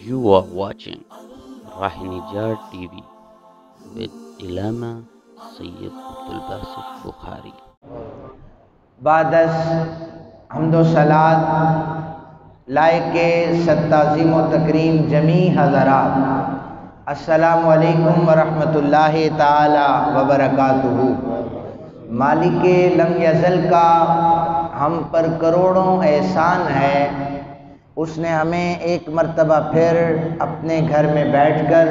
You are watching Rahinijar TV with Ilama Sayyid Abdul Basit Bukhari. بعدس حمد و صلات لائق ستعظیم و تکریم جمیع حضرات، السلام علیکم ورحمۃ اللہ تعالی وبرکاتہ۔ مالک لم یزل کا ہم پر کروڑوں احسان ہے، اس نے ہمیں ایک مرتبہ پھر اپنے گھر میں بیٹھ کر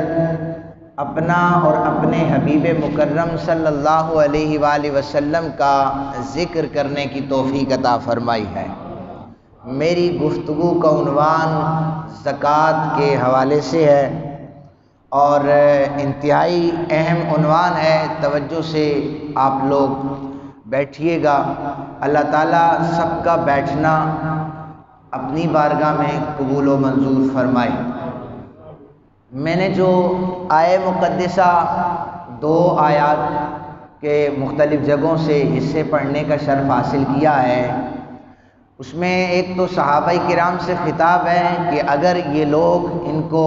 اپنا اور اپنے حبیب مکرم صلی اللہ علیہ وآلہ وسلم کا ذکر کرنے کی توفیق عطا فرمائی ہے۔ میری گفتگو کا عنوان زکوٰۃ کے حوالے سے ہے اور انتہائی اہم عنوان ہے، توجہ سے آپ لوگ بیٹھیے گا۔ اللہ تعالیٰ سب کا بیٹھنا اپنی بارگاہ میں قبول و منظور فرمائے۔ میں نے جو آیہ مقدسہ دو آیات کے مختلف جگہوں سے حصے پڑھنے کا شرف حاصل کیا ہے، اس میں ایک تو صحابہ کرام سے خطاب ہے کہ اگر یہ لوگ ان کو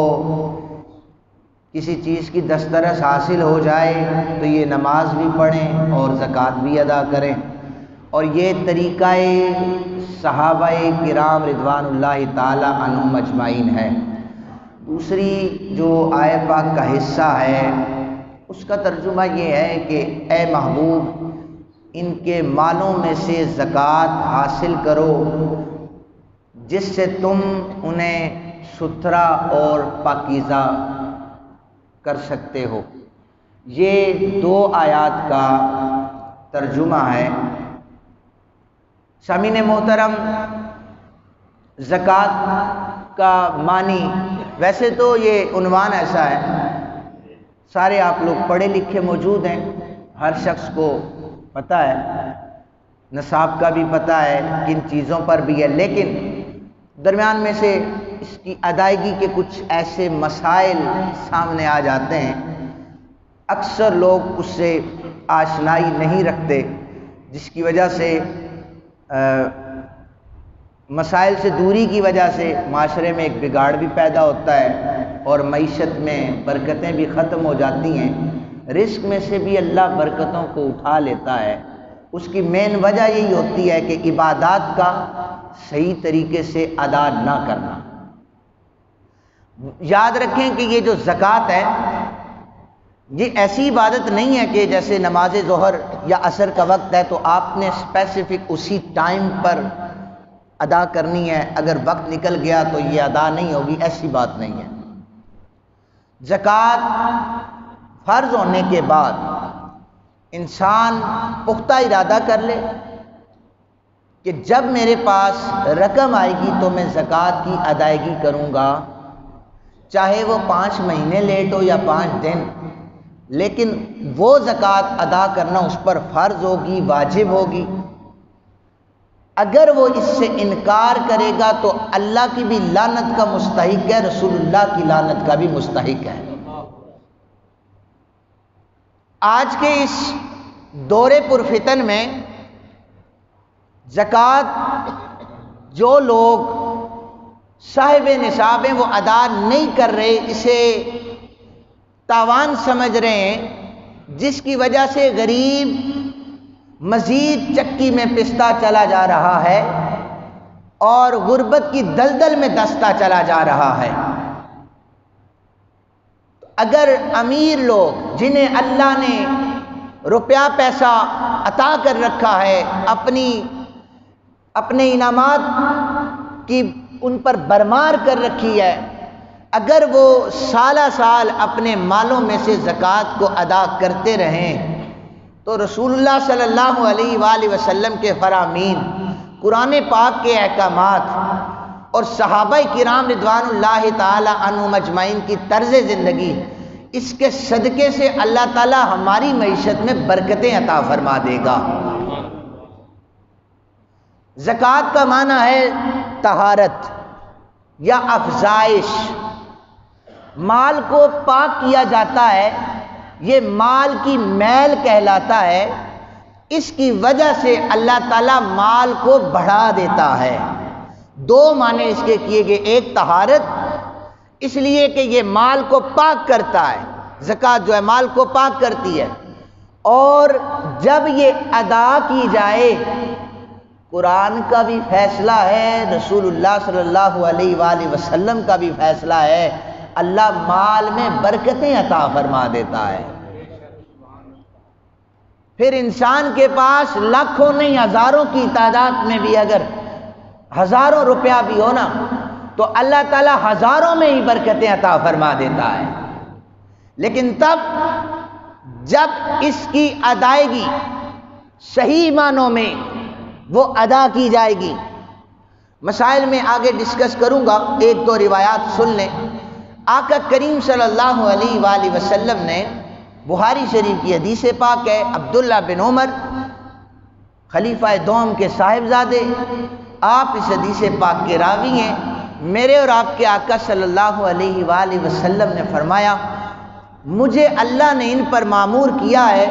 کسی چیز کی دسترس حاصل ہو جائے تو یہ نماز بھی پڑھیں اور زکوٰۃ بھی ادا کریں، اور یہ طریقہ صحابہ کرام رضوان اللہ تعالی عنہم اجمعین ہے۔ دوسری جو آیہ پاک کا حصہ ہے اس کا ترجمہ یہ ہے کہ اے محبوب، ان کے مالوں میں سے زکوٰۃ حاصل کرو جس سے تم انہیں ستھرا اور پاکیزہ کر سکتے ہو۔ یہ دو آیات کا ترجمہ ہے۔ سامعین محترم، زکوٰۃ کا معنی، ویسے تو یہ عنوان ایسا ہے، سارے آپ لوگ پڑھے لکھے موجود ہیں، ہر شخص کو پتہ ہے، نصاب کا بھی پتہ ہے، کن چیزوں پر بھی ہے، لیکن درمیان میں سے اس کی ادائیگی کے کچھ ایسے مسائل سامنے آ جاتے ہیں، اکثر لوگ اس سے آشنائی نہیں رکھتے، جس کی وجہ سے مسائل سے دوری کی وجہ سے معاشرے میں ایک بگاڑ بھی پیدا ہوتا ہے اور معیشت میں برکتیں بھی ختم ہو جاتی ہیں۔ رزق میں سے بھی اللہ برکتوں کو اٹھا لیتا ہے، اس کی مین وجہ یہی ہوتی ہے کہ عبادات کا صحیح طریقے سے ادا نہ کرنا۔ یاد رکھیں کہ یہ جو زکوٰۃ ہے یہ ایسی عبادت نہیں ہے کہ جیسے نماز ظہر یا عصر کا وقت ہے تو آپ نے اسپیسیفک اسی ٹائم پر ادا کرنی ہے، اگر وقت نکل گیا تو یہ ادا نہیں ہوگی، ایسی بات نہیں ہے۔ زکوٰۃ فرض ہونے کے بعد انسان پختہ ارادہ کر لے کہ جب میرے پاس رقم آئے گی تو میں زکوٰۃ کی ادائیگی کروں گا، چاہے وہ 5 مہینے لیٹ ہو یا 5 دن، لیکن وہ زکوٰۃ ادا کرنا اس پر فرض ہوگی، واجب ہوگی۔ اگر وہ اس سے انکار کرے گا تو اللہ کی بھی لعنت کا مستحق ہے، رسول اللہ کی لعنت کا بھی مستحق ہے۔ آج کے اس دور پرفتن میں زکوٰۃ جو لوگ صاحب نصاب ہیں وہ ادا نہیں کر رہے، اسے تاوان سمجھ رہے ہیں، جس کی وجہ سے غریب مزید چکی میں پستا چلا جا رہا ہے اور غربت کی دلدل میں دستا چلا جا رہا ہے۔ اگر امیر لوگ جنہیں اللہ نے روپیہ پیسہ عطا کر رکھا ہے، اپنے انعامات کی ان پر برمار کر رکھی ہے، اگر وہ سالہ سال اپنے مالوں میں سے زکوٰۃ کو ادا کرتے رہیں تو رسول اللہ صلی اللہ علیہ وآلہ وسلم کے فرامین، قرآن پاک کے احکامات اور صحابہ کرام رضوان اللہ تعالی عنہم اجمعین کی طرز زندگی، اس کے صدقے سے اللہ تعالی ہماری معیشت میں برکتیں عطا فرما دے گا۔ زکوٰۃ کا معنی ہے طہارت یا افزائش، مال کو پاک کیا جاتا ہے، یہ مال کی میل کہلاتا ہے، اس کی وجہ سے اللہ تعالیٰ مال کو بڑھا دیتا ہے۔ دو معنی اس کے کیے گئے، ایک طہارت، اس لیے کہ یہ مال کو پاک کرتا ہے، زکوٰۃ جو ہے مال کو پاک کرتی ہے، اور جب یہ ادا کی جائے، قرآن کا بھی فیصلہ ہے، رسول اللہ صلی اللہ علیہ وآلہ وسلم کا بھی فیصلہ ہے، اللہ مال میں برکتیں عطا فرما دیتا ہے۔ پھر انسان کے پاس لاکھوں نہیں ہزاروں کی تعداد میں بھی اگر ہزاروں روپیہ بھی ہو نا، تو اللہ تعالیٰ ہزاروں میں ہی برکتیں عطا فرما دیتا ہے، لیکن تب جب اس کی ادائیگی صحیح معنوں میں وہ ادا کی جائے گی۔ مسائل میں آگے ڈسکس کروں گا، ایک دو روایات سن لیں۔ آقا کریم صلی اللہ علیہ وآلہ وسلم نے، بخاری شریف کی حدیث پاک ہے، عبداللہ بن عمر خلیفہ دوم کے صاحبزادے، آپ اس حدیث پاک کے راوی ہیں۔ میرے اور آپ کے آقا صلی اللہ علیہ وآلہ وسلم نے فرمایا، مجھے اللہ نے ان پر مامور کیا ہے،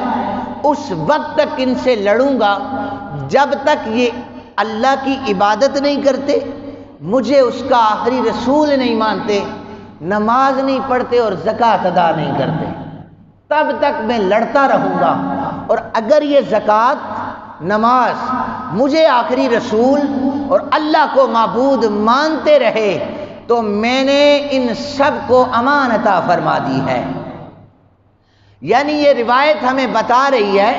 اس وقت تک ان سے لڑوں گا جب تک یہ اللہ کی عبادت نہیں کرتے، مجھے اس کا آخری رسول نہیں مانتے، نماز نہیں پڑھتے اور زکوٰۃ ادا نہیں کرتے، تب تک میں لڑتا رہوں گا۔ اور اگر یہ زکوٰۃ، نماز مجھے آخری رسول اور اللہ کو معبود مانتے رہے تو میں نے ان سب کو امان عطا فرما دی ہے۔ یعنی یہ روایت ہمیں بتا رہی ہے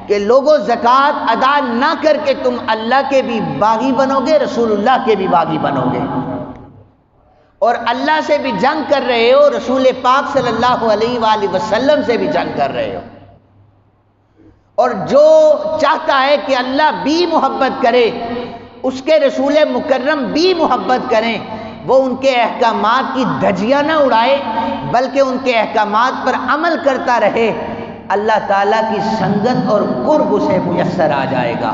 کہ لوگوں زکوٰۃ ادا نہ کر کے تم اللہ کے بھی باغی بنو گے، رسول اللہ کے بھی باغی بنو گے، اور اللہ سے بھی جنگ کر رہے ہو، رسول پاک صلی اللہ علیہ وآلہ وسلم سے بھی جنگ کر رہے ہو۔ اور جو چاہتا ہے کہ اللہ بھی محبت کرے، اس کے رسول مکرم بھی محبت کریں، وہ ان کے احکامات کی دھجیاں نہ اڑائے بلکہ ان کے احکامات پر عمل کرتا رہے، اللہ تعالیٰ کی سنگت اور قرب اسے میسر آ جائے گا۔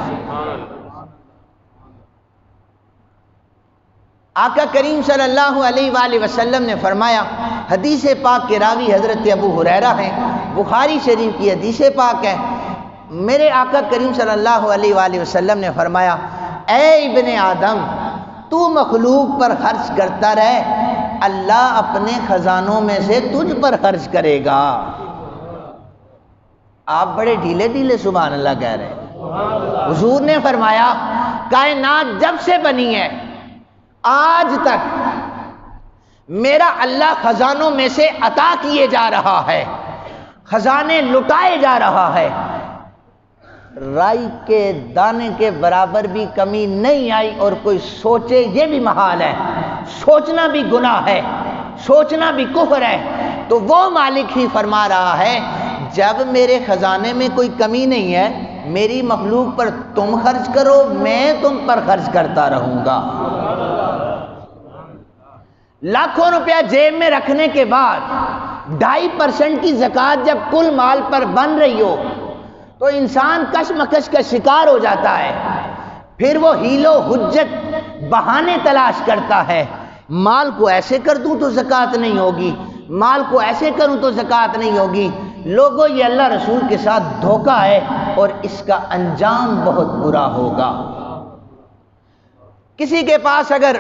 آقا کریم صلی اللہ علیہ وآلہ وسلم نے فرمایا، حدیث پاک کے راوی حضرت ابو ہریرہ ہیں، بخاری شریف کی حدیث پاک ہے، میرے آقا کریم صلی اللہ علیہ وآلہ وسلم نے فرمایا، اے ابن آدم، تو مخلوق پر خرچ کرتا رہ، اللہ اپنے خزانوں میں سے تجھ پر خرچ کرے گا۔ آپ بڑے ڈھیلے ڈھیلے سبحان اللہ کہہ رہے ہیں۔ حضور نے فرمایا، کائنات جب سے بنی ہے آج تک میرا اللہ خزانوں میں سے عطا کیے جا رہا ہے، خزانے لٹائے جا رہا ہے، رائی کے دانے کے برابر بھی کمی نہیں آئی، اور کوئی سوچے یہ بھی محال ہے، سوچنا بھی گناہ ہے، سوچنا بھی کفر ہے، تو وہ مالک ہی فرما رہا ہے، جب میرے خزانے میں کوئی کمی نہیں ہے، میری مخلوق پر تم خرچ کرو، میں تم پر خرچ کرتا رہوں گا۔ لاکھوں روپیہ جیب میں رکھنے کے بعد 2.5% کی زکوٰۃ جب کل مال پر بن رہی ہو تو انسان کشمکش کا شکار ہو جاتا ہے، پھر وہ حیل و حجت بہانے تلاش کرتا ہے، مال کو ایسے کر دوں تو زکوٰۃ نہیں ہوگی، مال کو ایسے کروں تو زکوٰۃ نہیں ہوگی۔ لوگوں، یہ اللہ رسول کے ساتھ دھوکہ ہے اور اس کا انجام بہت برا ہوگا۔ کسی کے پاس اگر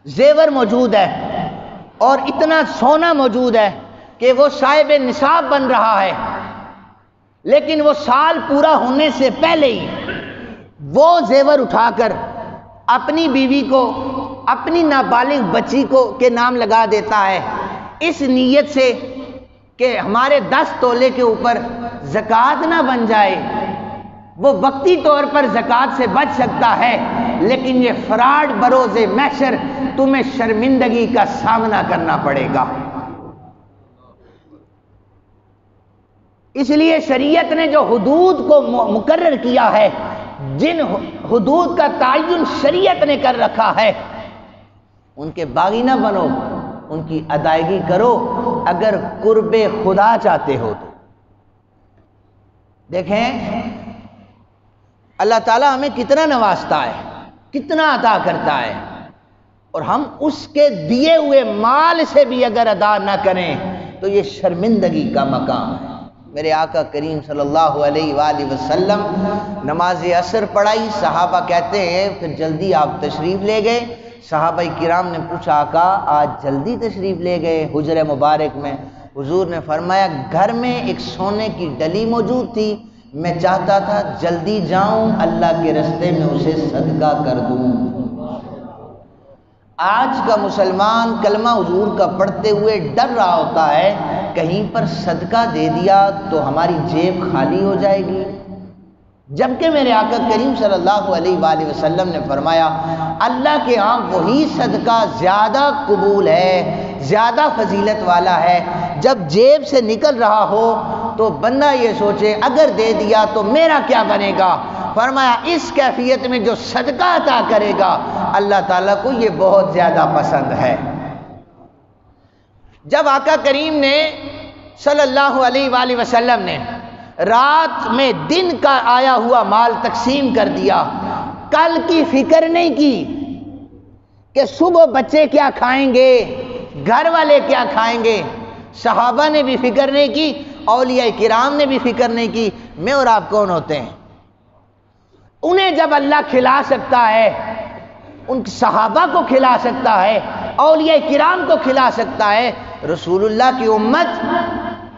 زیور موجود ہے اور اتنا سونا موجود ہے کہ وہ صاحب نصاب بن رہا ہے، لیکن وہ سال پورا ہونے سے پہلے ہی وہ زیور اٹھا کر اپنی بیوی کو، اپنی نابالغ بچی کو کے نام لگا دیتا ہے، اس نیت سے کہ ہمارے 10 تولے کے اوپر زکوٰۃ نہ بن جائے، وہ وقتی طور پر زکوٰۃ سے بچ سکتا ہے، لیکن یہ فراڈ بروز محشر تمہیں شرمندگی کا سامنا کرنا پڑے گا۔ اس لیے شریعت نے جو حدود کو مقرر کیا ہے، جن حدود کا تعین شریعت نے کر رکھا ہے، ان کے باغی نہ بنو، ان کی ادائیگی کرو اگر قرب خدا چاہتے ہو تو۔ دیکھیں اللہ تعالیٰ ہمیں کتنا نوازتا ہے، کتنا عطا کرتا ہے، اور ہم اس کے دیے ہوئے مال سے بھی اگر ادا نہ کریں تو یہ شرمندگی کا مقام ہے۔ میرے آقا کریم صلی اللہ علیہ وآلہ وسلم نماز عصر پڑھائی، صحابہ کہتے ہیں پھر جلدی آپ تشریف لے گئے، صحابہ کرام نے پوچھا آقا آج جلدی تشریف لے گئے حجر مبارک میں؟ حضور نے فرمایا گھر میں ایک سونے کی ڈلی موجود تھی، میں چاہتا تھا جلدی جاؤں اللہ کے رستے میں اسے صدقہ کر دوں۔ آج کا مسلمان کلمہ حضور کا پڑھتے ہوئے ڈر رہا ہوتا ہے کہیں پر صدقہ دے دیا تو ہماری جیب خالی ہو جائے گی، جبکہ میرے آقا کریم صلی اللہ علیہ وآلہ وسلم نے فرمایا اللہ کے ہاں وہی صدقہ زیادہ قبول ہے، زیادہ فضیلت والا ہے جب جیب سے نکل رہا ہو تو بندہ یہ سوچے اگر دے دیا تو میرا کیا بنے گا۔ فرمایا اس کیفیت میں جو صدقہ عطا کرے گا اللہ تعالیٰ کو یہ بہت زیادہ پسند ہے۔ جب آقا کریم نے صلی اللہ علیہ وآلہ وسلم نے رات میں دن کا آیا ہوا مال تقسیم کر دیا، کل کی فکر نہیں کی کہ صبح بچے کیا کھائیں گے، گھر والے کیا کھائیں گے، صحابہ نے بھی فکر نہیں کی، اولیاء کرام نے بھی فکر نہیں کی، میں اور آپ کون ہوتے ہیں؟ انہیں جب اللہ کھلا سکتا ہے، ان صحابہ کو کھلا سکتا ہے، اولیاء کرام کو کھلا سکتا ہے، رسول اللہ کی امت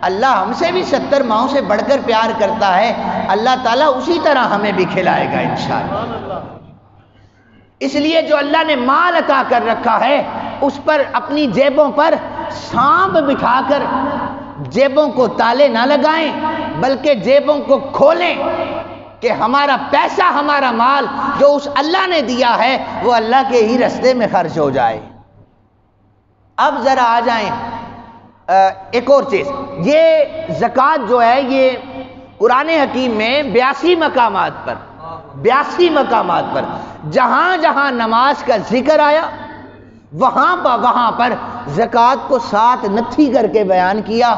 اللہ ہم سے بھی 70 ماہوں سے بڑھ کر پیار کرتا ہے، اللہ تعالیٰ اسی طرح ہمیں بھی کھلائے گا انشاءاللہ۔ اس لیے جو اللہ نے مال عطا کر رکھا ہے اس پر اپنی جیبوں پر سانپ بٹھا کر جیبوں کو تالے نہ لگائیں، بلکہ جیبوں کو کھولیں کہ ہمارا پیسہ، ہمارا مال جو اس اللہ نے دیا ہے وہ اللہ کے ہی رستے میں خرچ ہو جائے۔ اب ذرا آ جائیں ایک اور چیز، یہ زکوٰۃ جو ہے یہ قرآن حکیم میں 82 مقامات پر جہاں جہاں نماز کا ذکر آیا وہاں پر زکوٰۃ کو ساتھ نتھی کر کے بیان کیا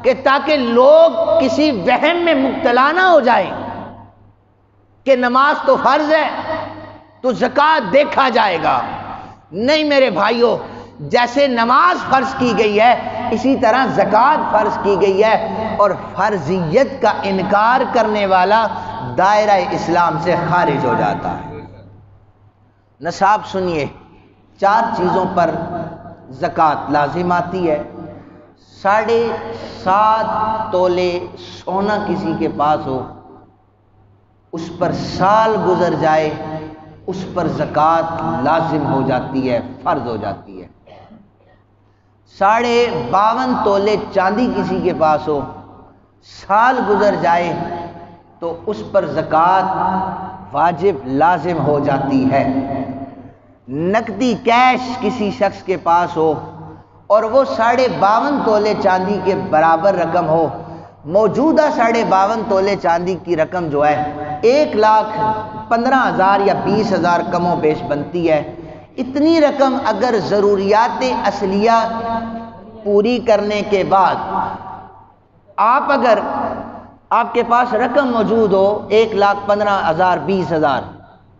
کہ تاکہ لوگ کسی وہم میں مبتلا نہ ہو جائیں کہ نماز تو فرض ہے تو زکوٰۃ دیکھا جائے گا۔ نہیں میرے بھائیوں، جیسے نماز فرض کی گئی ہے اسی طرح زکوٰۃ فرض کی گئی ہے، اور فرضیت کا انکار کرنے والا دائرہ اسلام سے خارج ہو جاتا ہے۔ نصاب سنیے، 4 چیزوں پر زکوٰۃ لازم آتی ہے۔ 7.5 تولے سونا کسی کے پاس ہو، اس پر سال گزر جائے اس پر زکوٰۃ لازم ہو جاتی ہے، فرض ہو جاتی ہے۔ 52.5 تولے چاندی کسی کے پاس ہو، سال گزر جائے تو اس پر زکوٰۃ واجب لازم ہو جاتی ہے۔ نقدی کیش کسی شخص کے پاس ہو اور وہ 52.5 تولے چاندی کے برابر رقم ہو، موجودہ 52.5 تولے چاندی کی رقم جو ہے 1,15,000 یا 20,000 کم و بیش بنتی ہے۔ اتنی رقم اگر ضروریات اصلیہ پوری کرنے کے بعد آپ کے پاس رقم موجود ہو 1,15,000 20,000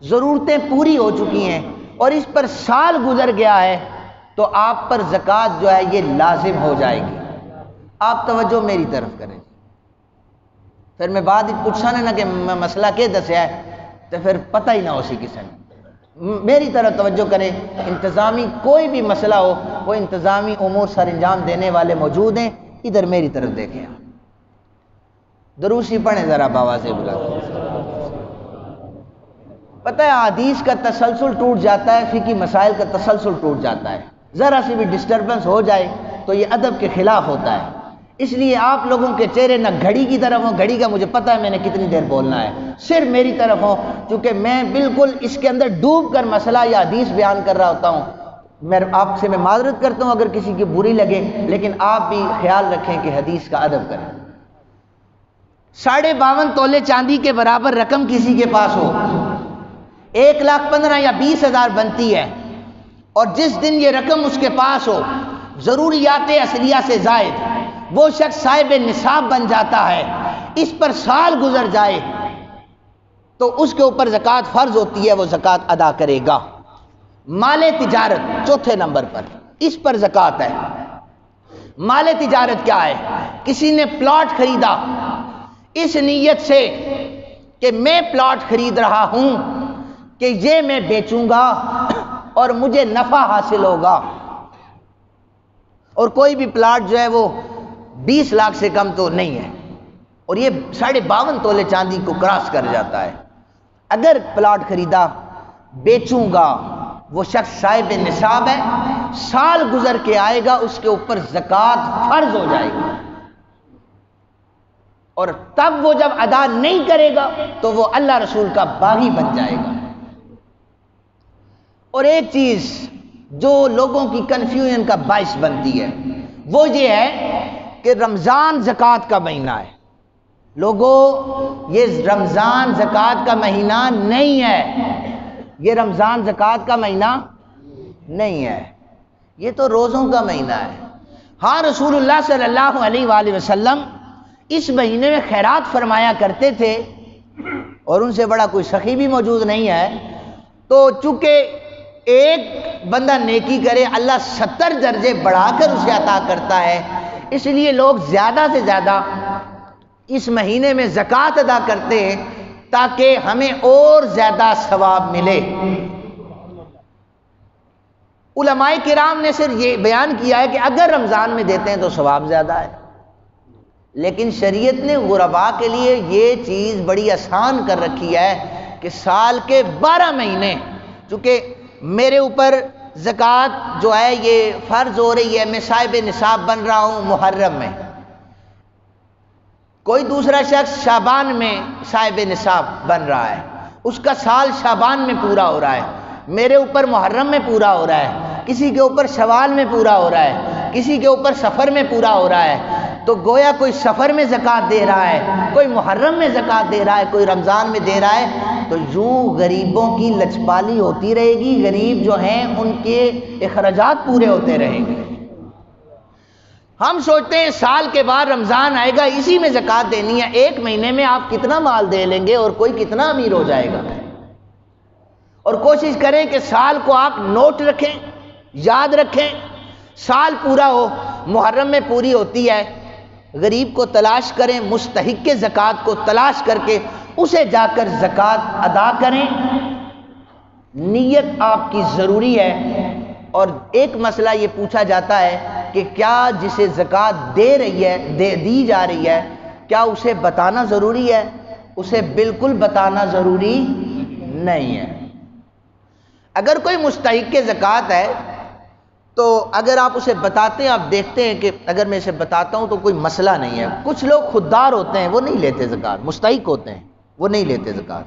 ضرورتیں پوری ہو چکی ہیں اور اس پر سال گزر گیا ہے تو آپ پر زکوٰۃ جو ہے یہ لازم ہو جائے گی۔ آپ توجہ میری طرف کریں، پھر میں بعد پوچھا نا کہ میں مسئلہ کیا دسیا ہے تو پھر پتہ ہی نہ ہو سی کسی نے۔ میری طرف توجہ کریں، انتظامی کوئی بھی مسئلہ ہو وہ انتظامی امور سر انجام دینے والے موجود ہیں، ادھر میری طرف دیکھیں۔ دروشی پڑھیں ذرا باواز بلا کے۔ پتہ ہے حدیث کا تسلسل ٹوٹ جاتا ہے، فقہی مسائل کا تسلسل ٹوٹ جاتا ہے، ذرا سی بھی ڈسٹربنس ہو جائے تو یہ ادب کے خلاف ہوتا ہے۔ اس لیے آپ لوگوں کے چہرے نہ گھڑی کی طرف ہوں، گھڑی کا مجھے پتہ ہے میں نے کتنی دیر بولنا ہے، صرف میری طرف ہوں، کیونکہ میں بالکل اس کے اندر ڈوب کر مسئلہ یا حدیث بیان کر رہا ہوتا ہوں۔ میں آپ سے معذرت کرتا ہوں اگر کسی کی بری لگے، لیکن آپ بھی خیال رکھیں کہ حدیث کا ادب کریں۔ 52.5 تولے چاندی کے برابر رقم کسی کے پاس ہو، 1,15,000 یا 20,000 بنتی ہے، اور جس دن یہ رقم اس کے پاس ہو ضروریات اصلیہ سے زائد وہ شخص صاحب نصاب بن جاتا ہے، اس پر سال گزر جائے تو اس کے اوپر زکوٰۃ فرض ہوتی ہے، وہ زکوٰۃ ادا کرے گا۔ مال تجارت 4 نمبر پر، اس پر زکوٰۃ ہے۔ مال تجارت کیا ہے؟ کسی نے پلاٹ خریدا اس نیت سے کہ میں پلاٹ خرید رہا ہوں کہ یہ میں بیچوں گا اور مجھے نفع حاصل ہوگا. اور کوئی بھی پلاٹ جو ہے وہ 20 لاکھ سے کم تو نہیں ہے, اور یہ 52.5 تولے چاندی کو کراس کر جاتا ہے. اگر پلاٹ خریدا, بیچوں گا, وہ شخص صاحب نصاب ہے, سال گزر کے آئے گا, اس کے اوپر زکوٰۃ فرض ہو جائے گی, اور تب وہ جب ادا نہیں کرے گا تو وہ اللہ رسول کا باغی بن جائے گا. اور ایک چیز جو لوگوں کی کنفیوژن کا باعث بنتی ہے وہ یہ ہے کہ رمضان زکوٰۃ کا مہینہ ہے. لوگوں, یہ رمضان زکوٰۃ کا مہینہ نہیں ہے, یہ رمضان زکوٰۃ کا مہینہ نہیں ہے, یہ تو روزوں کا مہینہ ہے. ہاں, رسول اللہ صلی اللہ علیہ وآلہ وسلم اس مہینے میں خیرات فرمایا کرتے تھے, اور ان سے بڑا کوئی سخی بھی موجود نہیں ہے. تو چونکہ ایک بندہ نیکی کرے اللہ 70 درجے بڑھا کر اسے عطا کرتا ہے, اس لیے لوگ زیادہ سے زیادہ اس مہینے میں زکوٰۃ ادا کرتے ہیں تاکہ ہمیں اور زیادہ ثواب ملے. علماء کرام نے صرف یہ بیان کیا ہے کہ اگر رمضان میں دیتے ہیں تو ثواب زیادہ ہے, لیکن شریعت نے غرباء کے لیے یہ چیز بڑی آسان کر رکھی ہے کہ سال کے 12 مہینے, چونکہ میرے اوپر زکوٰۃ جو ہے یہ فرض ہو رہی ہے, میں صاحب نصاب بن رہا ہوں محرم میں, کوئی دوسرا شخص شعبان میں صاحب نصاب بن رہا ہے, اس کا سال شعبان میں پورا ہو رہا ہے, میرے اوپر محرم میں پورا ہو رہا ہے, کسی کے اوپر شوال میں پورا ہو رہا ہے, کسی کے اوپر سفر میں پورا ہو رہا ہے. تو گویا کوئی سفر میں زکوٰۃ دے رہا ہے, کوئی محرم میں زکوٰۃ دے رہا ہے, کوئی رمضان میں دے رہا ہے. تو یوں غریبوں کی لچپالی ہوتی رہے گی, غریب جو ہیں ان کے اخراجات پورے ہوتے رہیں گے. ہم سوچتے ہیں سال کے بعد رمضان آئے گا, اسی میں زکوٰۃ دینی ہے, ایک مہینے میں آپ کتنا مال دے لیں گے اور کوئی کتنا امیر ہو جائے گا. اور کوشش کریں کہ سال کو آپ نوٹ رکھیں, یاد رکھیں, سال پورا ہو, محرم میں پوری ہوتی ہے, غریب کو تلاش کریں, مستحق کے زکوٰۃ کو تلاش کر کے اسے جا کر زکوٰۃ ادا کریں. نیت آپ کی ضروری ہے. اور ایک مسئلہ یہ پوچھا جاتا ہے کہ کیا جسے زکوٰۃ دی جا رہی ہے, کیا اسے بتانا ضروری ہے؟ اسے بالکل بتانا ضروری نہیں ہے. اگر کوئی مستحق کے زکوٰۃ ہے تو اگر آپ اسے بتاتے ہیں, آپ دیکھتے ہیں کہ اگر میں اسے بتاتا ہوں تو کوئی مسئلہ نہیں ہے. کچھ لوگ خوددار ہوتے ہیں, وہ نہیں لیتے زکوٰۃ, مستحق ہوتے ہیں, وہ نہیں لیتے زکوٰۃ.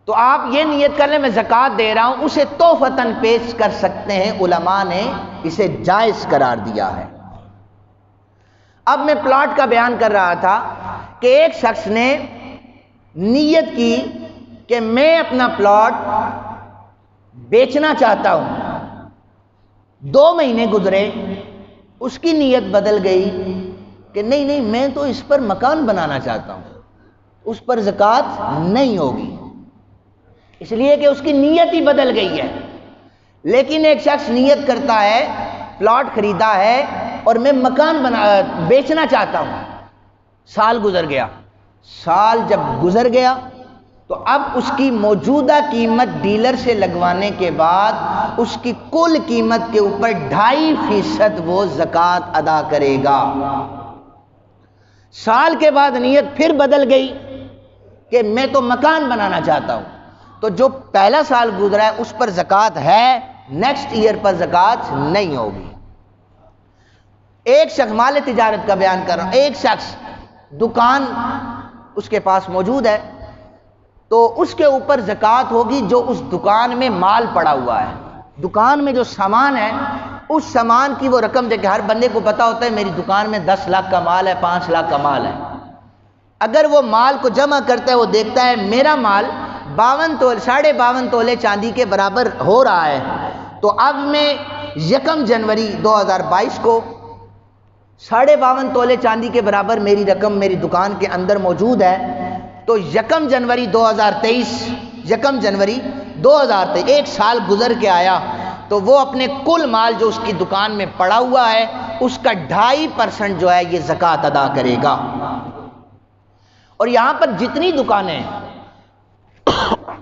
تو آپ یہ نیت کر لیں میں زکوٰۃ دے رہا ہوں, اسے تحفۃً پیش کر سکتے ہیں, علماء نے اسے جائز قرار دیا ہے. اب میں پلاٹ کا بیان کر رہا تھا کہ ایک شخص نے نیت کی کہ میں اپنا پلاٹ بیچنا چاہتا ہوں. 2 مہینے گزرے, اس کی نیت بدل گئی کہ نہیں میں تو اس پر مکان بنانا چاہتا ہوں, اس پر زکوٰۃ نہیں ہوگی, اس لیے کہ اس کی نیت ہی بدل گئی ہے. لیکن ایک شخص نیت کرتا ہے, پلاٹ خریدا ہے اور میں مکان بیچنا چاہتا ہوں. سال گزر گیا, سال جب گزر گیا تو اب اس کی موجودہ قیمت ڈیلر سے لگوانے کے بعد اس کی کل قیمت کے اوپر 2.5% وہ زکوٰۃ ادا کرے گا. سال کے بعد نیت پھر بدل گئی کہ میں تو مکان بنانا چاہتا ہوں, تو جو پہلا سال گزرا ہے اس پر زکوٰۃ ہے, نیکسٹ ایئر پر زکوٰۃ نہیں ہوگی. ایک شخص, مال تجارت کا بیان کر رہا ہوں, ایک شخص دکان اس کے پاس موجود ہے, تو اس کے اوپر زکوٰۃ ہوگی جو اس دکان میں مال پڑا ہوا ہے. دکان میں جو سامان ہے اس سامان کی وہ رقم دے کے, ہر بندے کو پتا ہوتا ہے میری دکان میں 10 لاکھ کا مال ہے, 5 لاکھ کا مال ہے. اگر وہ مال کو جمع کرتا ہے, وہ دیکھتا ہے میرا مال 52 تولے چاندی کے برابر ہو رہا ہے, تو اب میں 1 جنوری 2022 کو 52 تولے چاندی کے برابر میری رقم میری دکان کے اندر موجود ہے. تو 1 جنوری 2023 ایک سال گزر کے آیا, تو وہ اپنے کل مال جو اس کی دکان میں پڑا ہوا ہے اس کا 2.5% جو ہے یہ زکوٰۃ ادا کرے گا. اور یہاں پر جتنی دکانیں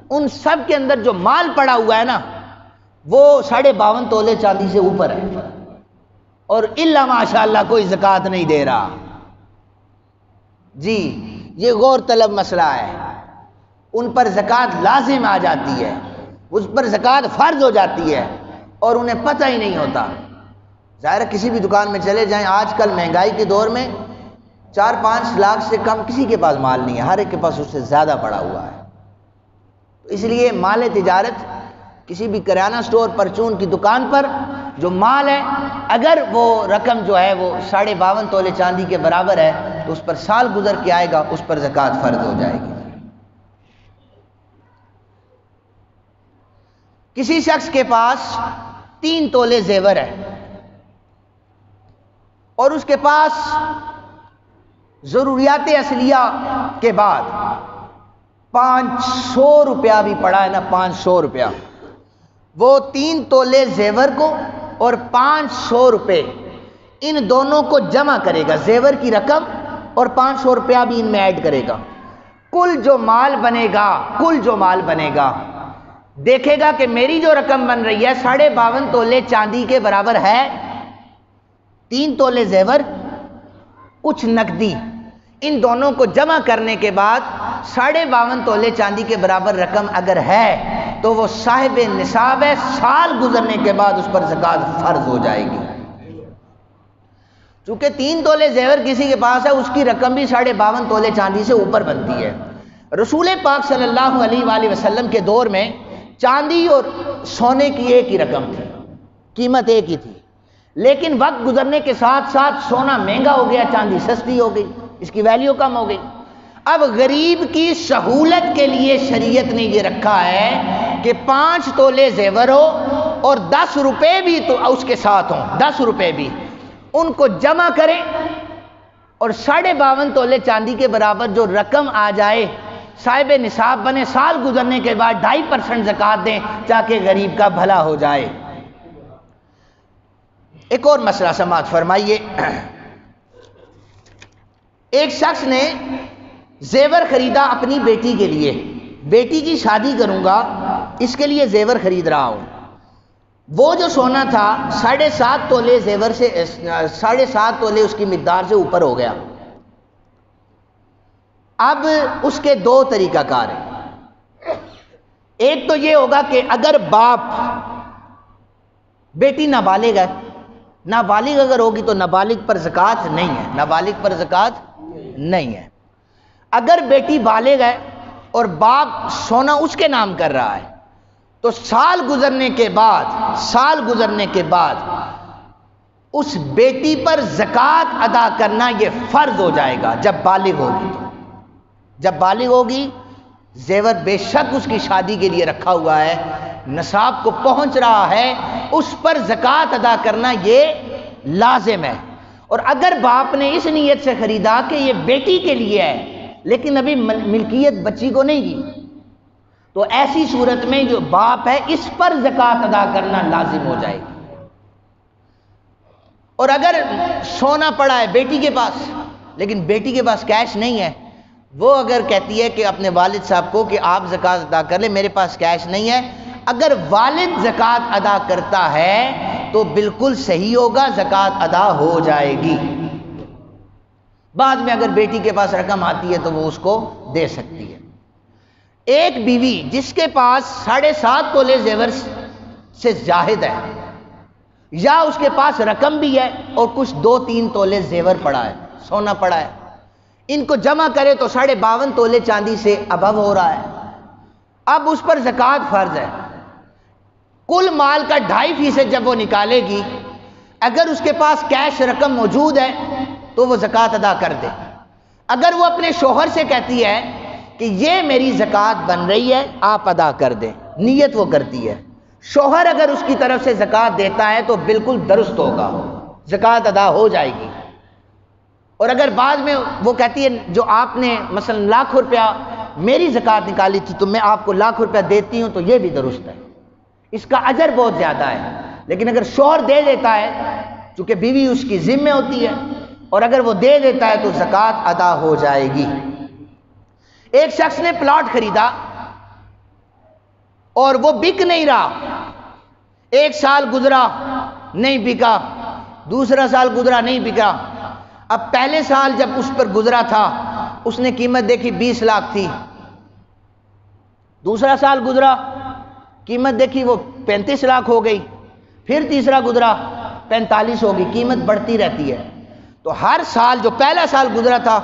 ان سب کے اندر جو مال پڑا ہوا ہے نا, وہ 52.5 تولے چاندی سے اوپر ہے اور الا ماشاءاللہ کوئی زکوٰۃ نہیں دے رہا، جی یہ غور طلب مسئلہ ہے، ان پر زکوٰۃ لازم آ جاتی ہے، اس پر زکوٰۃ فرض ہو جاتی ہے اور انہیں پتہ ہی نہیں ہوتا۔ ظاہر ہے کسی بھی دکان میں چلے جائیں، آج کل مہنگائی کے دور میں 4-5 لاکھ سے کم کسی کے پاس مال نہیں ہے، ہر ایک کے پاس اس سے زیادہ پڑا ہوا ہے۔ اس لیے مال تجارت کسی بھی کریانہ سٹور پرچون کی دکان پر جو مال ہے، اگر وہ رقم جو ہے وہ 52.5 تولے چاندی کے برابر ہے تو اس پر سال گزر کے آئے گا، اس پر زکوٰۃ فرض ہو جائے گی۔ کسی شخص کے پاس 3 تولے زیور ہے اور اس کے پاس ضروریات اصلیہ کے بعد 500 روپیہ بھی پڑا ہے نا، 500 روپیہ، وہ 3 تولے زیور کو اور 500 روپے ان دونوں کو جمع کرے گا، زیور کی رقم اور 500 روپیہ بھی ان میں ایڈ کرے گا، کل جو مال بنے گا دیکھے گا کہ میری جو رقم بن رہی ہے 52.5 تولے چاندی کے برابر ہے، 3 تولے زیور کچھ نقدی، ان دونوں کو جمع کرنے کے بعد 52.5 تولے چاندی کے برابر رقم اگر ہے تو وہ صاحب نصاب ہے، سال گزرنے کے بعد اس پر زکوٰۃ فرض ہو جائے گی۔ چونکہ 3 تولے زیور کسی کے پاس ہے، اس کی رقم بھی 52.5 تولے چاندی سے اوپر بنتی ہے۔ رسول پاک صلی اللہ علیہ وآلہ وسلم کے دور میں چاندی اور سونے کی ایک ہی رقم تھی، قیمت ایک ہی تھی، لیکن وقت گزرنے کے ساتھ ساتھ سونا مہنگا ہو گیا، چاندی سستی ہو گئی، اس کی ویلیو کم ہو گئی۔ اب غریب کی سہولت کے لیے شریعت نے یہ رکھا ہے کہ 5 تولے زیور ہو اور 10 روپے بھی تو اس کے ساتھ ہوں، 10 روپے بھی ان کو جمع کریں اور 52.5 تولے چاندی کے برابر جو رقم آ جائے صاحب نصاب بنے، سال گزرنے کے بعد 2.5% زکوٰۃ دیں تاکہ غریب کا بھلا ہو جائے۔ ایک اور مسئلہ سماعت فرمائیے، ایک شخص نے زیور خریدا اپنی بیٹی کے لیے، بیٹی کی شادی کروں گا اس کے لیے زیور خرید رہا ہوں، وہ جو سونا تھا 7.5 تولے زیور سے 7.5 تولے اس کی مقدار سے اوپر ہو گیا۔ اب اس کے 2 طریقہ کار ہیں، ایک تو یہ ہوگا کہ اگر باپ، بیٹی نابالغ ہے، نابالغ اگر ہوگی تو نابالغ پر زکوٰۃ نہیں ہے، نابالغ پر زکوٰۃ نہیں ہے۔ اگر بیٹی بالغ ہے اور باپ سونا اس کے نام کر رہا ہے تو سال گزرنے کے بعد اس بیٹی پر زکوٰۃ ادا کرنا یہ فرض ہو جائے گا جب بالغ ہوگی۔ تو جب بالغ ہوگی، زیور بے شک اس کی شادی کے لیے رکھا ہوا ہے، نصاب کو پہنچ رہا ہے، اس پر زکوٰۃ ادا کرنا یہ لازم ہے۔ اور اگر باپ نے اس نیت سے خریدا کہ یہ بیٹی کے لیے ہے لیکن ابھی ملکیت بچی کو نہیں کی، تو ایسی صورت میں جو باپ ہے اس پر زکوٰۃ ادا کرنا لازم ہو جائے گی۔ اور اگر سونا پڑا ہے بیٹی کے پاس لیکن بیٹی کے پاس کیش نہیں ہے، وہ اگر کہتی ہے کہ اپنے والد صاحب کو کہ آپ زکوٰۃ ادا کر لیں، میرے پاس کیش نہیں ہے، اگر والد زکوٰۃ ادا کرتا ہے تو بالکل صحیح ہوگا، زکوٰۃ ادا ہو جائے گی۔ بعد میں اگر بیٹی کے پاس رقم آتی ہے تو وہ اس کو دے سکتی ہے۔ ایک بیوی جس کے پاس 7.5 تولے زیور سے زائد ہے، یا اس کے پاس رقم بھی ہے اور کچھ 2-3 تولے زیور پڑا ہے، سونا پڑا ہے، ان کو جمع کرے تو 52.5 تولے چاندی سے ابو ہو رہا ہے۔ اب اس پر زکوٰۃ فرض ہے، کل مال کا 2.5% جب وہ نکالے گی، اگر اس کے پاس کیش رقم موجود ہے تو وہ زکوٰۃ ادا کر دے۔ اگر وہ اپنے شوہر سے کہتی ہے کہ یہ میری زکوٰۃ بن رہی ہے آپ ادا کر دیں، نیت وہ کرتی ہے، شوہر اگر اس کی طرف سے زکوٰۃ دیتا ہے تو بالکل درست ہوگا، زکوٰۃ ادا ہو جائے گی۔ اور اگر بعد میں وہ کہتی ہے جو آپ نے مثلا 1,00,000 روپیہ میری زکوٰۃ نکالی تھی تو میں آپ کو 1,00,000 روپیہ دیتی ہوں، تو یہ بھی درست ہے، اس کا اجر بہت زیادہ ہے۔ لیکن اگر شوہر دے دیتا ہے، چونکہ بیوی اس کی ذمہ ہوتی ہے، اور اگر وہ دے دیتا ہے تو زکوٰۃ ادا ہو جائے گی۔ ایک شخص نے پلاٹ خریدا اور وہ بک نہیں رہا، ایک سال گزرا نہیں بکا، دوسرا سال گزرا نہیں بکا، اب پہلے سال جب اس پر گزرا تھا اس نے قیمت دیکھی 20 لاکھ تھی، دوسرا سال گزرا قیمت دیکھی وہ 35 لاکھ ہو گئی، پھر تیسرا گزرا 45 ہوگی، قیمت بڑھتی رہتی ہے۔ تو ہر سال جو پہلا سال گزرا تھا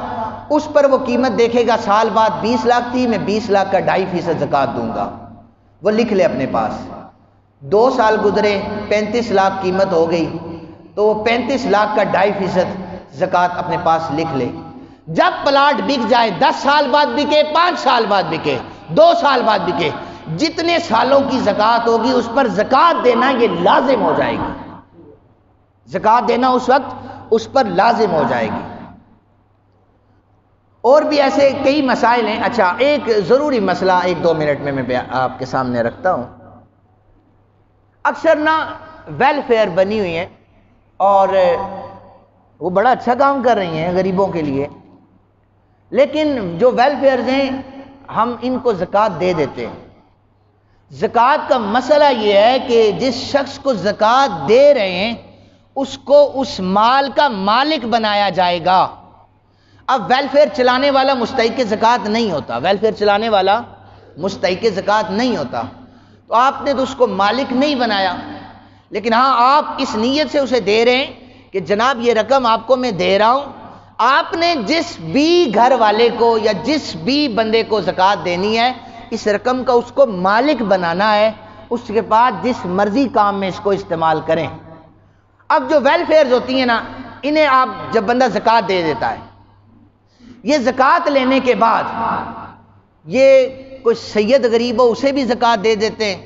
اس پر وہ قیمت دیکھے گا، سال بعد 20 لاکھ تھی، میں 20 لاکھ کا 2.5% زکوٰۃ دوں گا، وہ لکھ لے اپنے پاس۔ 2 سال گزرے 35 لاکھ قیمت ہو گئی تو وہ 35 لاکھ کا 2.5% زکوٰۃ اپنے پاس لکھ لے۔ جب پلاٹ بک جائے، 10 سال بعد بکے، 5 سال بعد بکے، 2 سال بعد بکے، جتنے سالوں کی زکوٰۃ ہوگی اس پر زکوٰۃ دینا یہ لازم ہو جائے گی، زکوٰۃ دینا اس وقت اس پر لازم ہو جائے گی۔ اور بھی ایسے کئی مسائل ہیں۔ اچھا، ایک ضروری مسئلہ 1-2 منٹ میں آپ کے سامنے رکھتا ہوں۔ اکثر نا ویلفیئر بنی ہوئی ہیں اور وہ بڑا اچھا کام کر رہی ہیں غریبوں کے لیے، لیکن جو ویلفیئرز ہیں ہم ان کو زکوٰۃ دے دیتے ہیں۔ زکوٰۃ کا مسئلہ یہ ہے کہ جس شخص کو زکوٰۃ دے رہے ہیں اس کو اس مال کا مالک بنایا جائے گا۔ اب ویلفیئر چلانے والا مستحق زکوٰۃ نہیں ہوتا، ویلفیئر چلانے والا مستحق زکوٰۃ نہیں ہوتا، تو آپ نے تو اس کو مالک نہیں بنایا، لیکن ہاں آپ اس نیت سے اسے دے رہے ہیں کہ جناب یہ رقم آپ کو میں دے رہا ہوں، آپ نے جس بھی گھر والے کو یا جس بھی بندے کو زکوٰۃ دینی ہے اس رقم کا اس کو مالک بنانا ہے، اس کے بعد جس مرضی کام میں اس کو استعمال کریں۔ اب جو ویلفیئرز ہوتی ہیں نا، انہیں آپ جب بندہ زکوٰۃ دے دیتا ہے، یہ زکوٰۃ لینے کے بعد یہ کوئی سید غریب ہو اسے بھی زکوٰۃ دے دیتے ہیں،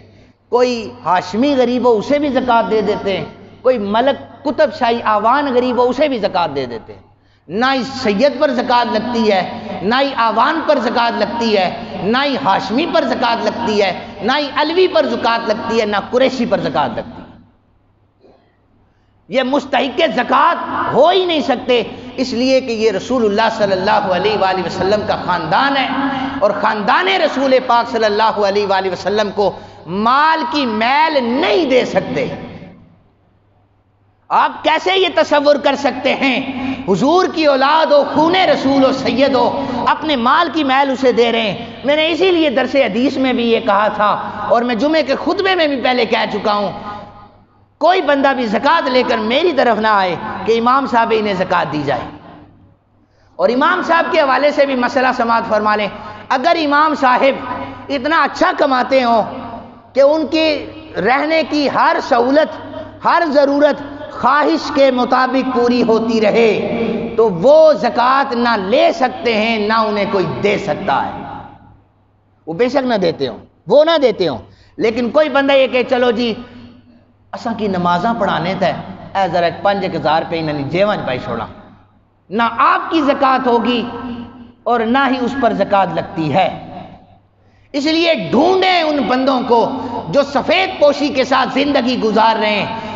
کوئی ہاشمی غریب ہو اسے بھی زکوٰۃ دے دیتے ہیں، کوئی ملک قطب شاہی آوان غریب ہو اسے بھی زکوٰۃ دے دیتے ہیں۔ نہ ہی سید پر زکوٰۃ لگتی ہے، نہ ہی آوان پر زکوٰۃ لگتی ہے، نہ ہی ہاشمی پر زکوٰۃ لگتی ہے، نہ ہی علوی پر زکوٰۃ لگتی ہے، نہ قریشی پر زکوٰۃ لگتی ہے۔ یہ مستحق زکوٰۃ ہو ہی نہیں سکتے، اس لیے کہ یہ رسول اللہ صلی اللہ علیہ وآلہ وسلم کا خاندان ہے، اور خاندان رسول پاک صلی اللہ علیہ وآلہ وسلم کو مال کی میل نہیں دے سکتے۔ آپ کیسے یہ تصور کر سکتے ہیں حضور کی اولاد ہو، خون رسول ہو، سید ہو، اپنے مال کی میل اسے دے رہے ہیں؟ میں نے اسی لیے درس حدیث میں بھی یہ کہا تھا اور میں جمعے کے خطبے میں بھی پہلے کہہ چکا ہوں، کوئی بندہ بھی زکوٰۃ لے کر میری طرف نہ آئے کہ امام صاحب انہیں زکوٰۃ دی جائے۔ اور امام صاحب کے حوالے سے بھی مسئلہ سماعت فرما لیں، اگر امام صاحب اتنا اچھا کماتے ہوں کہ ان کی رہنے کی ہر سہولت، ہر ضرورت خواہش کے مطابق پوری ہوتی رہے تو وہ زکوٰۃ نہ لے سکتے ہیں نہ انہیں کوئی دے سکتا ہے۔ وہ بے شک نہ دیتے ہوں، وہ نہ دیتے ہوں، لیکن کوئی بندہ یہ کہ چلو جی اساں کی نمازاں پڑھانے تے اے ذرا 5,000 روپے انہیں جیون پائی چھوڑا، نہ آپ کی زکوٰۃ ہوگی اور نہ ہی اس پر زکوٰۃ لگتی ہے۔ اس لیے ڈھونڈیں ان بندوں کو جو سفید پوشی کے ساتھ زندگی گزار رہے ہیں،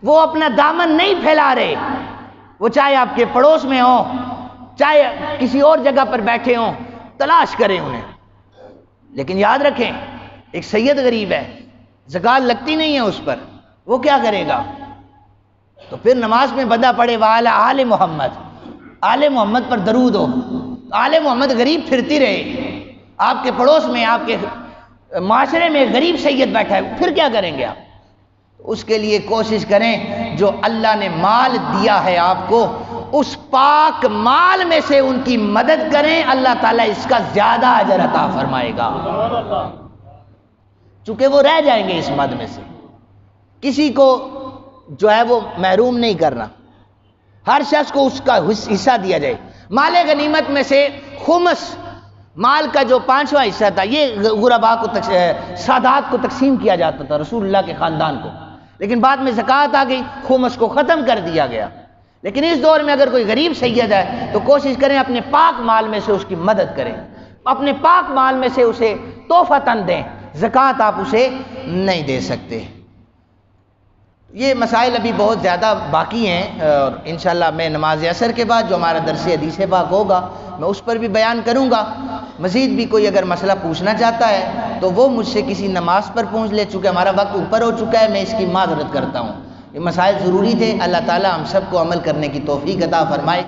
وہ اپنا دامن نہیں پھیلا رہے، وہ چاہے آپ کے پڑوس میں ہوں چاہے کسی اور جگہ پر بیٹھے ہوں، تلاش کریں انہیں۔ لیکن یاد رکھیں ایک سید غریب ہے، زکوٰۃ لگتی نہیں ہے اس پر، وہ کیا کرے گا؟ تو پھر نماز میں بندہ پڑھے وعلی آل محمد، آل محمد پر درود ہو، آل محمد غریب پھرتی رہے، آپ کے پڑوس میں آپ کے معاشرے میں غریب سید بیٹھا ہے، پھر کیا کریں گے آپ؟ اس کے لیے کوشش کریں جو اللہ نے مال دیا ہے آپ کو اس پاک مال میں سے ان کی مدد کریں، اللہ تعالیٰ اس کا زیادہ اجر عطا فرمائے گا، چونکہ وہ رہ جائیں گے اس مد میں سے۔ کسی کو جو ہے وہ محروم نہیں کرنا، ہر شخص کو اس کا حصہ دیا جائے۔ مال غنیمت میں سے خمس، مال کا جو 5واں حصہ تھا، یہ غرباء کو سادات کو تقسیم کیا جاتا تھا، رسول اللہ کے خاندان کو، لیکن بعد میں زکوٰۃ آ گئی، خمس کو ختم کر دیا گیا۔ لیکن اس دور میں اگر کوئی غریب سید ہے تو کوشش کریں اپنے پاک مال میں سے اس کی مدد کریں، اپنے پاک مال میں سے اسے تحفۃً دیں، زکوٰۃ آپ اسے نہیں دے سکتے۔ یہ مسائل ابھی بہت زیادہ باقی ہیں، اور انشاءاللہ میں نماز عصر کے بعد جو ہمارا درس حدیث پاک ہوگا میں اس پر بھی بیان کروں گا۔ مزید بھی کوئی اگر مسئلہ پوچھنا چاہتا ہے تو وہ مجھ سے کسی نماز پر پوچھ لے، چونکہ ہمارا وقت اوپر ہو چکا ہے، میں اس کی معذرت کرتا ہوں۔ یہ مسائل ضروری تھے، اللہ تعالی ہم سب کو عمل کرنے کی توفیق عطا فرمائے۔